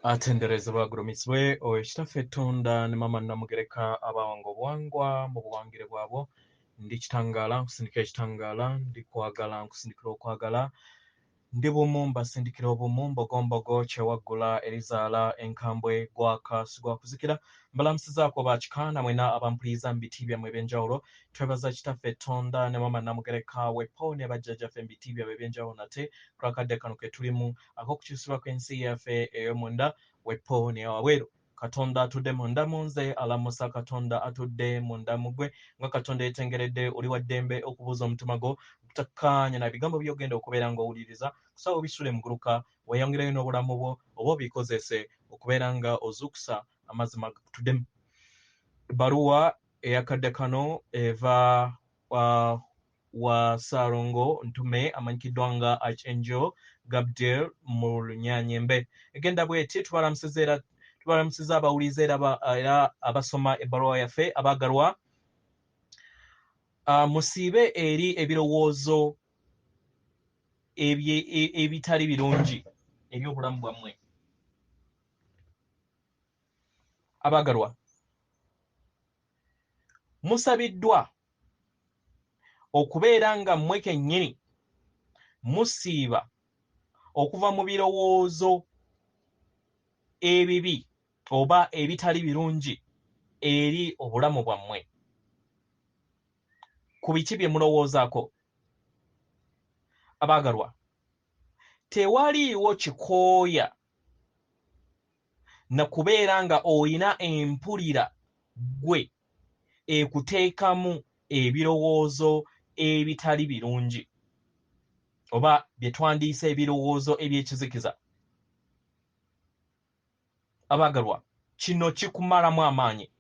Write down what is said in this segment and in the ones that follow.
Atendereza bagurumitswe oekitaffe Katonda ne mama namugereka abawanga obuwangwa mu buwangire bwabo ndi kitangaala nkusindika ekitangaala ndi kwagala nkusindikira okwagala ndi bumu mbasindikira obumu mbogombogo kyewaggula erizaala enkambwe gwaka sigwakuzikira mbalamusizaako bakikaana mwena abampuliriza mu biti byammwe ebyenjawulo twebaza kitaffe Katonda ne mama namugereka wepo ne bajjajjaffe mu biti byabwe ebyenjawulo nate kulakadde kano ke tulimu ak'okukyusibwa kw'ensi yaffe ey'omunda wepo ne wabweru Katonda atudde munda mu nze alamusa Katonda atudde munda mu ggwe nga Katonda yeetengeredde oli wa ddembe okubuuza omutima gwo butakkaanya na bigambo by'ogenda okubeera ng'owuliriza kusaba obisule mu guluka weeyongerayo n'obulamu bwo oba obikozese okubeera nga ozuukusa amazima gatuddemu. Ebbaluwa eyakadde kano eva wa Ssalongo Ntume amanyikiddwa nga Archangel Gabriel mu Lunyanyembe egenda bw'eti tubalamusiza abawulize era abasoma ebbaluwa yaffe abaagalwa musiibe eri ebirowoozo ebitali birungi eby'obulamu bwammwe. Abaagalwa musabiddwa okubeera nga mmwe kennyini musiiba okuva mu birowoozo ebibi oba ebitali birungi eri obulamu bwammwe. Ku biki bye mulowoozaako? Abaagalwa, tewaliiwo kikooya na kubeera nga oyina empulira gwe ekuteekamu ebirowoozo ebitali birungi oba bye twandiise ebirowoozo eby'ekizikiza. Abaagalwa, kino kikumalamu amaanyi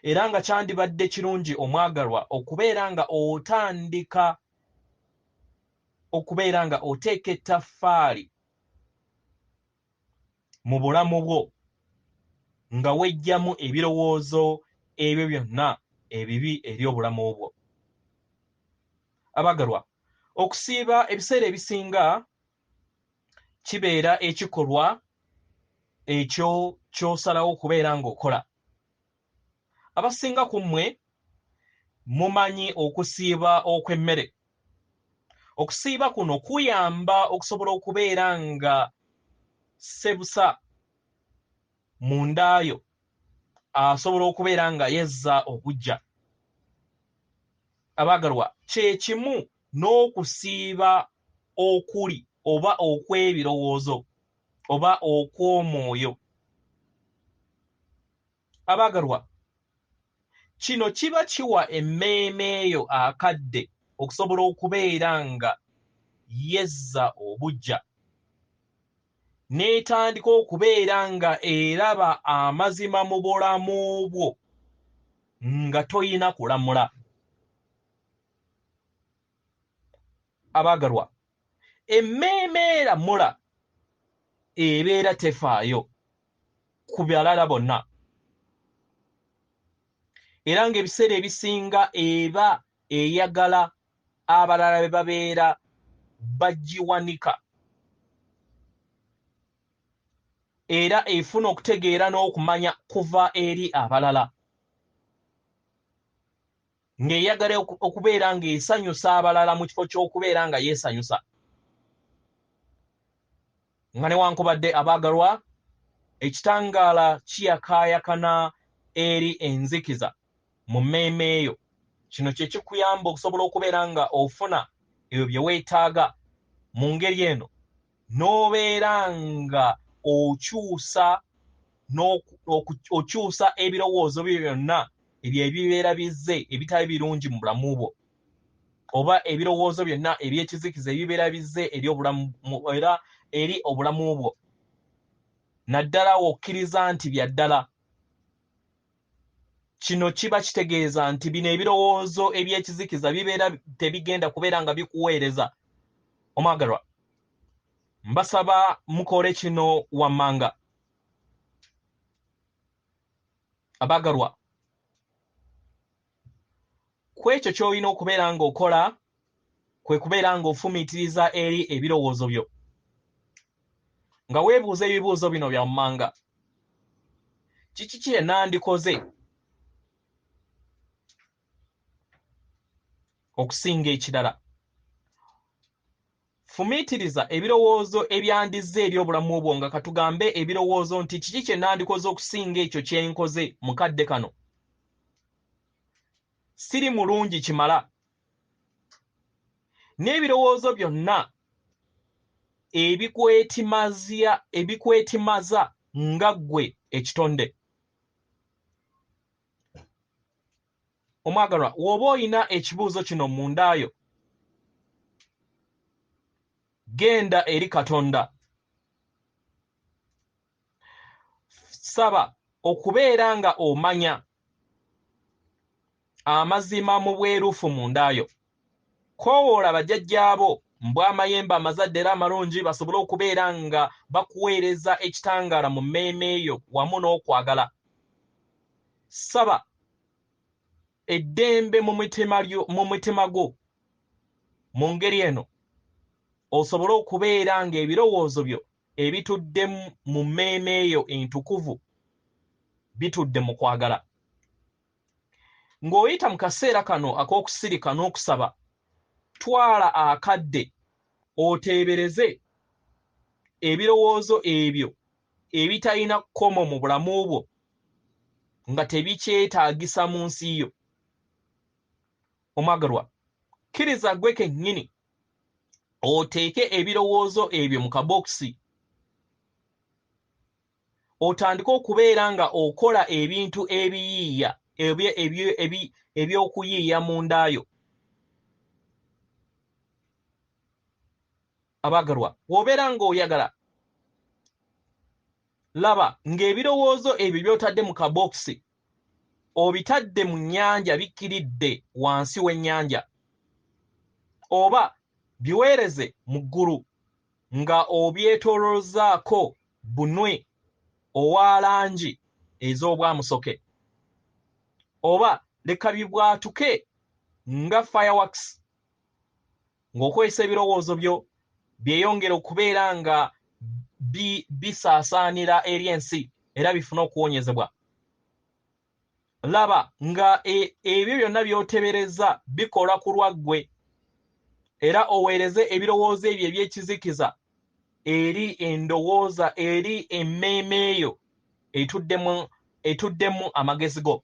era nga kyandibadde kirungi omwagalwa okubeera nga otandika okubeera nga oteeka ettaffaali mu bulamu bwo nga weggyamu ebirowoozo ebyo byonna ebibi eri obulamu bwo. Abaagalwa, okusiiba ebiseera ebisinga kibeera ekikolwa ekyo ky'osalawo okubeera ng'okola. Abasinga ku mmwe mumanyi okusiiba okw'emmere. Okusiiba kuno kuyamba okusobola okubeera nga ssebusa munda yo asobola okubeera nga yezza obujja. Abaagalwa, kye kimu n'okusiiba okuli oba okw'ebirowoozo oba okw'omwoyo. Abaagalwa, kino kiba kiwa emmeeme eyo akadde okusobola okubeera nga yezza obujja n'etandika okubeera nga eraba amazima mu bulamu bwo nga toyina kulamula. Abaagalwa, emmeeme eramula ebeera tefaayo ku balala bonna era ng'ebiseera ebisinga eba eyagala abalala be babeera bagiwanika era efuna okutegeera n'okumanya kuva eri abalala ng'eyagala okubeera ng'esanyusa abalala mu kifo ky'okubeera nga yeesanyusa. Nga newankubadde abaagalwa ekitangaala kiyakaayakana eri enzikiza mu mmeeme eyo, kino kye kikuyamba okusobola okubeera nga ofuna ebyo bye weetaaga mu ngeri eno n'obeera nga okyusa ebirowoozo byo byonna ebyo ebibeera bizze ebitali birungi mu bulamu bwo oba ebirowoozo byonna eby'ekizikiza ebibeera bizze eri obulamu bwo naddala wokkiriza nti bya ddala. Kino kiba kitegeeza nti bino ebirowoozo eby'ekizikiza bibeera tebigenda kubeera nga bikuweereza. Omwagalwa, mbasaba mukole kino wammanga. Abaagalwa, ku ekyo ky'olina okubeera ng'okola kwe kubeera ng'ofumiitiriza eri ebirowoozo byo. nga weebuuza ebibuuzo bino byammanga. Kiki kye nandikoze okusinga ekirala? Fumiitiriza ebirowoozo ebyandizza eri obulamu bwo nga katugambe ebirowoozo nti kiki kye nandikoze okusinga ekyo kye nkoze mukadde kano. Siri mulungi kimala. N'ebirowoozo byonna ebikwetimaza nga ggwe ekitonde. Omwagalwa, w'oba oyina ekibuuzo kino mundaayo, genda eri Katonda. Saba okubeera nga omanya amazima mu bwerufu mundaayo. Koowoola bajjajjaabo mbw amayembe amazadde era amalungi basobole okubeera nga bakuweereza ekitangaala mu mmeeme yo wamu n'okwagala. Saba eddembe mu mutima gwo mu ngeri eno osobole okubeera nga ebirowoozo byo ebitudde mu mmeeme eyo entukuvu bitudde mu kwagala. Ng'oyita mu kaseera kano ak'okusirika n'okusaba, twala akadde oteebereze ebirowoozo ebyo ebitalina kkomo mu bulamu bwo nga tebikyetaagisa mu nsi yo. Omwagalwa, kkiriza ggwe kennyini oteeke ebirowoozo ebyo mu kabookisi, otandike okubeera nga okola ebintu ebiyiiya eby'okuyiiya mu ndaayo. Abaagalwa, w'obeera ng'oyagala, laba ng'ebirowoozo ebyo by'otadde mu kabookisi obitadde mu nnyanja bikkiridde wansi w'ennyanja, oba biweereze mu ggulu nga obyetooloozaako bunwe owa langi ez'obwamusoke, oba leka bibwatuke nga fireworks ng'okozesa ebirowoozo byo byeyongera okubeera nga bisaasaanira eri ensi era bifuna okuwonyezebwa. Laba nga ebyo byonna by'otebereza bikola ku lwaggwe, era oweereze ebirowoozo ebyo eby'ekizikiza eri endowooza eri emmeeme eyo etuddemu amagezi go.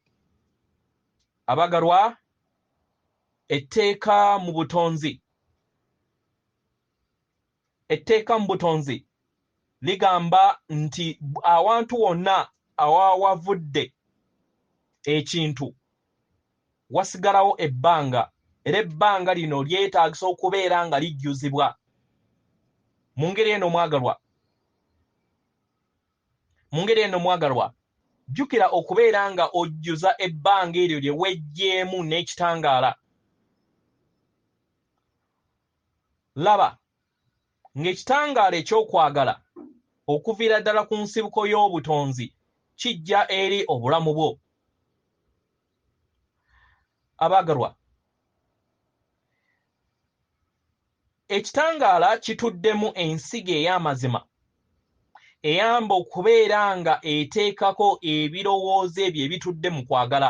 Abagalwa, etteeka mu butonzi ligamba nti awantu wonna awawavudde ekintu wasigalawo ebbanga, era ebbanga lino lyetaagisa okubeera nga lijjuzibwa. Mu ngeri eno mwagalwa, jjukira okubeera nga ojjuza ebbanga eryo lye wejjeemu n'ekitangaala. Laba ng'ekitangaala ekyokwagala okuviira ddala ku nsibuko y'obutonzi kijja eri obulamu bwo. Abaagalwa, ekitangaala kituddemu ensigo ey'amazima eyamba okubeera nga eteekako ebirowoozo ebyo ebitudde mu kwagala.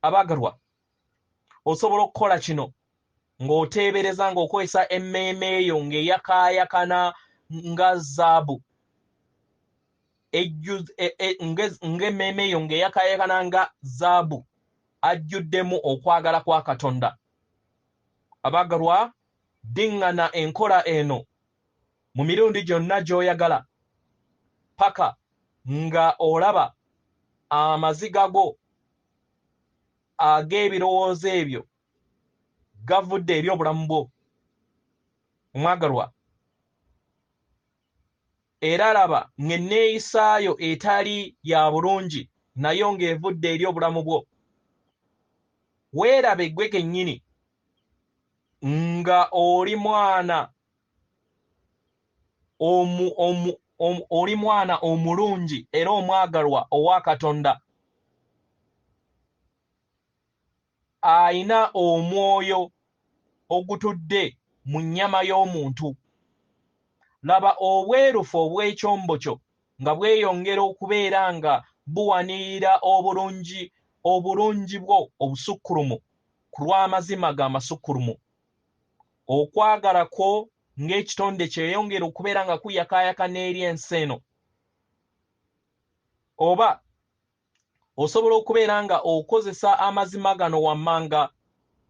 Abaagalwa, osobola okukola kino ng'oteebereza ng'okozesa emmeeme eyo ng'eyakaayakana nga zaabu, ng'emmeeme eyo ng'eyakaayakana nga zaabu ajjuddemu okwagala kwa Katonda. Abaagalwa, diŋŋana enkola eno mu mirundi gyonna gy'oyagala paka nga olaba amaziga go ag'ebirowoozo ebyo gavudde eri obulamu bwo. Omwagalwa, era laba ng'enneeyisaayo etali ya bulungi nayo ng'evudde eri obulamu bwo. Weerabe ggwe kennyini nga oli mwana omulungi era omwagalwa owa Katonda, ayina omwoyo ogutudde mu nnyama y'omuntu, laba obwerufu obw'ekyombo kyo nga bweyongera okubeera nga buwanirira obulungi bwo obusukkulumu ku lw'amazima g'amasukkulumu. Okwagala kwo ng'ekitonde kyeyongera okubeera nga kuyakaayaka n'eri ensi eno. Oba osobola okubeera nga okozesa amazima gano wammanga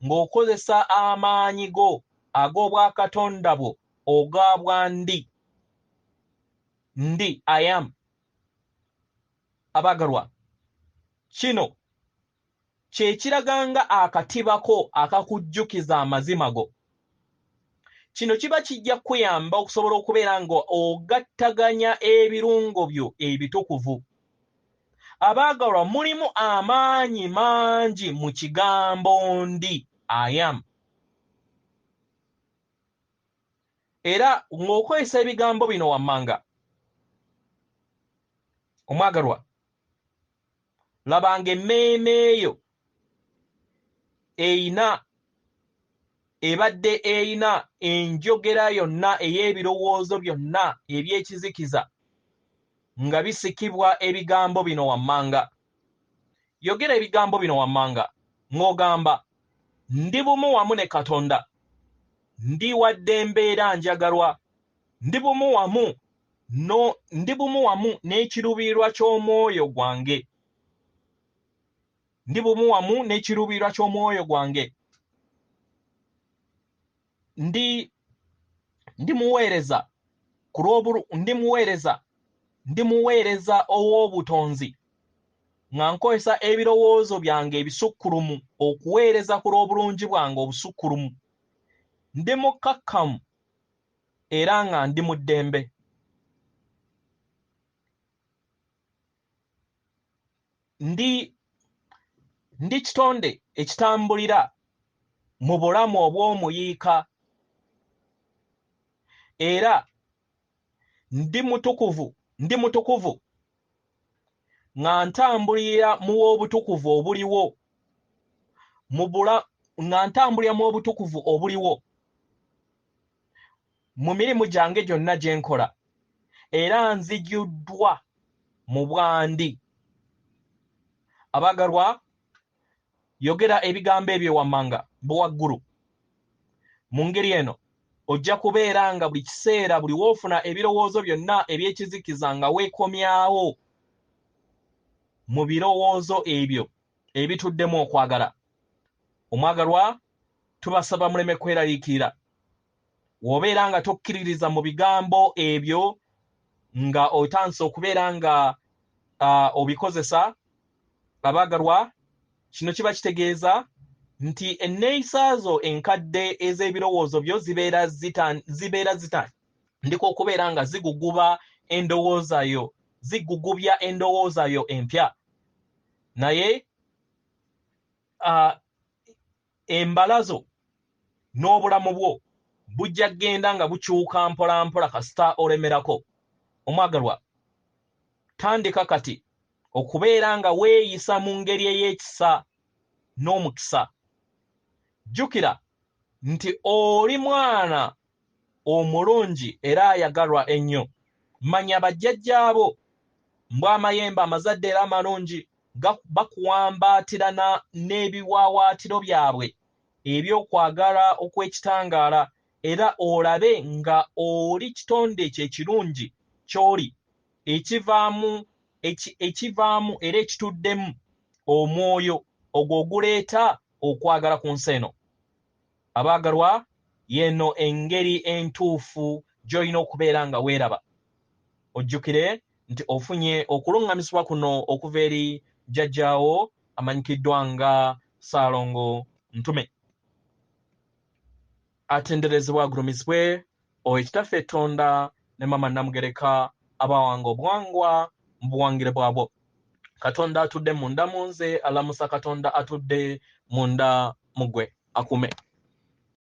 ng'okozesa amaanyi go ag'obwakatonda bwo oga bwandi. Ndi I am. Abagalwa, kino kye kiraganga akatibako akakujjukiza amazima go. Kino kiba kijja kuyamba okusobola okubeera nga ogattaganya ebirungo byo ebitukuvu. Abaagalwa, mulimu amaanyi mangi mu kigambo ndi I am. Era ng'okozesa ebigambo bino wammanga, omwagalwa, labanga emmeeme eyo ebadde eyina enjogera yonna ey'ebirowoozo byonna eby'ekizikiza nga bisikibwa ebigambo bino wammanga. Yogera ebigambo bino wammanga ng'ogamba ndi bumu wamu ne Katonda, ndi wadde embeera njagalwa, ndi bumu wamu n'ekiruubirirwa ky'omwoyo gwange, ndi bumu wamu n'ekiruubirirwa ky'omwoyo gwange, ndi muweereza ow'obutonzi nga nkozesa ebirowoozo byange ebisukkulumu okuweereza ku lw'obulungi bwange obusukkulumu. Ndi mukkakkamu era nga ndi mu ddembe. Ndi kitonde ekitambulira mu bulamu obw'omuyiika, era ndi mutukuvu nga ntambulira mu obutukuvu obuliwo mu mirimu gyange gyonna gye nkola, era nzijuddwa mu bwandi. Abagalwa, yogera ebigambo ebyo wammanga buwaggulu. Mu ngeri eno ojja kubeera nga buli kiseera buli woofuna ebirowoozo byonna eby'ekizikiza nga weekomyawo mu birowoozo ebyo ebituddemu okwagala. Omwagalwa, tubasaba muleme kweraliikirira. W'obeera nga tokkiririza mu bigambo ebyo nga otandise okubeera nga obikozesa, abaagalwa, kino kiba kitegeeza nti enneeyisa zo enkadde ez'ebirowoozo byo zibeera zitandika okubeera nga zigugubya endowooza yo empya. Naye embalazo n'obulamu bwo bujja kgenda nga bukyuka mpola mpola kasita olemerako. Omwagalwa, tandika kati okubeera nga weeyisa mu ngeri ey'ekisa n'omukisa. Jjukira nti oli mwana omulungi era ayagalwa ennyo. Manya bajjajjaabo mbw'amayembe amazadde era amalungi bakuwambaatira n'ebiwaawaatiro byabwe eby'okwagala okw'ekitangaala, era olabe nga oli kitonde ekyo ekirungi ky'oli ekivaamu era ekituddemu omwoyo ogwo oguleeta okwagala ku nsi eno. Abaagalwa, yeno engeri entuufu gy'olina okubeera nga weeraba. Ojjukire nti ofunye okuluŋŋamisibwa kuno okuva eri jjajjaawo amanyikiddwa nga Ssalongo Ntume. Atenderezebwa agulumizibwe Oweekitaffe Tonda ne Mama Namugereka abawanga obuwangwa mu buwangire bwabwo. Katonda atudde munda mu nze, alamusa Katonda atudde munda mu ggwe. Akume.